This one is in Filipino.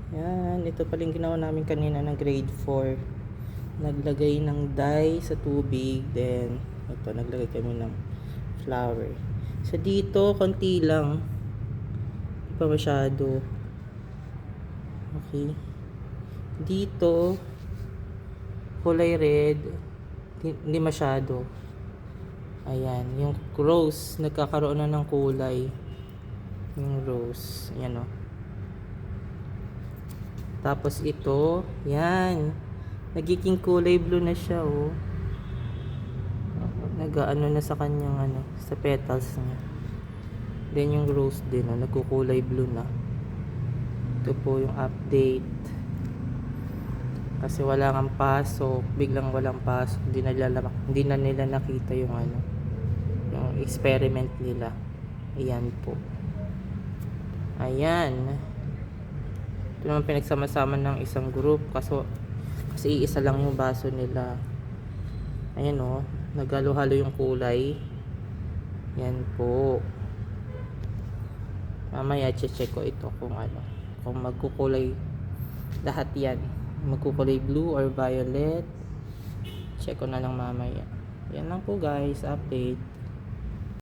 Yan, ito pala yung ginawa namin kanina ng grade 4. Naglagay ng dye sa tubig, then ito, naglagay kami ng flower. So dito, konti lang. Hindi pa masyado. Okay. Dito, kulay red. Hindi masyado. Ayan, yung rose, nagkakaroon na ng kulay. Yung rose, ayan o. Tapos ito, yan. Nagiging kulay blue na siya, oh. Nag-ano na sa kanyang ano, sa petals niya. Then yung rose din, oh, nagkukulay blue na. Ito po yung update. Kasi wala kang pasok, biglang walang pasok, hindi na nila nakita yung ano, yung experiment nila. Ayan po. Ayan. Ito naman pinagsama-sama ng isang group kasi isa lang yung baso nila. Ayan o, naghalo-halo yung kulay. Yan po. Mamaya check ko ito kung ano, kung magkukulay lahat yan. Magkukulay blue or violet. Check ko na lang mamaya. Yan lang po guys, update.